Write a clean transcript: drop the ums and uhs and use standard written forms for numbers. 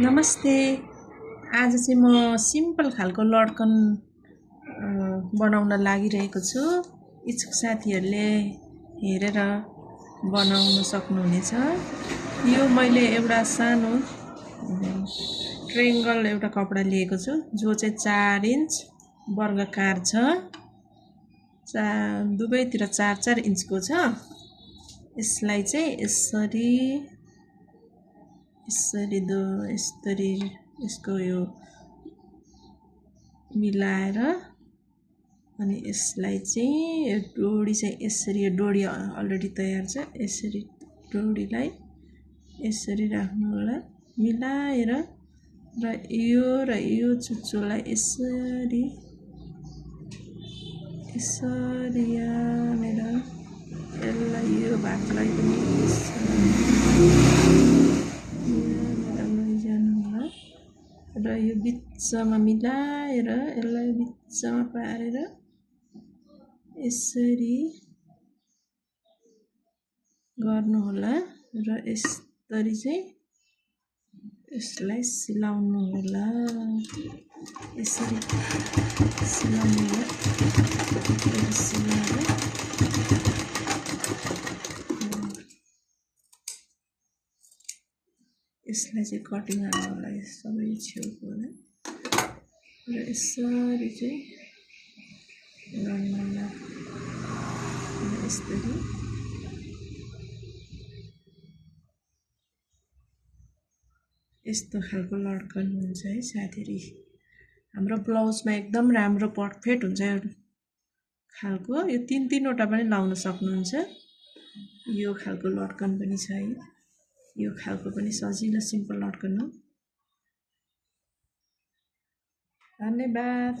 नमस्ते। आज चाहिँ म सिम्पल खालको लटकन बनाउन लागिरहेको छु। इच्छुक साथीहरूले हेरेर बनाउन सक्नुहुनेछ। यो मैले एउटा सानो ट्रायंगल एउटा कपडा लिएको छु जो चाहिँ 4 इन्च वर्गकार छ। दुवैतिर 4-4 इन्चको छ। यसलाई चाहिँ यसरी यसको यो मिलाएर अनि यसलाई चाहिँ डोरी चाहिँ यसरी यो डोरी अलरेडी तयार छ। यसरी डोरीलाई यसरी राख्नु होला मिलाएर र यो चुच्चोलाई यसरी यहाँनिर यसलाई यो भागलाई पनि र यो बिचमा मिलाएर यसलाई बिचमा पारेर यसरी गर्नु होला र यसरी चाहिँ यसलाई सिलाउनु होला। यसरी सिलाउनु होला यसलाई चाहिँ कटिङ हाल्नु होला सबै छेउकोलाई र यसरी चाहिँ गर्नु होला। यसरी यस्तो खालको लटकन हुन्छ है साथीहरु। हाम्रो ब्लाउजमा एकदम राम्रो पर्फेक्ट हुन्छ यो खालको। यो 3 वटा पनि लाउन सक्नुहुन्छ। यो खालको लटकन पनि छ है। यो खालको पनि सजिलो सिम्पल लटकन हो। धन्यवाद।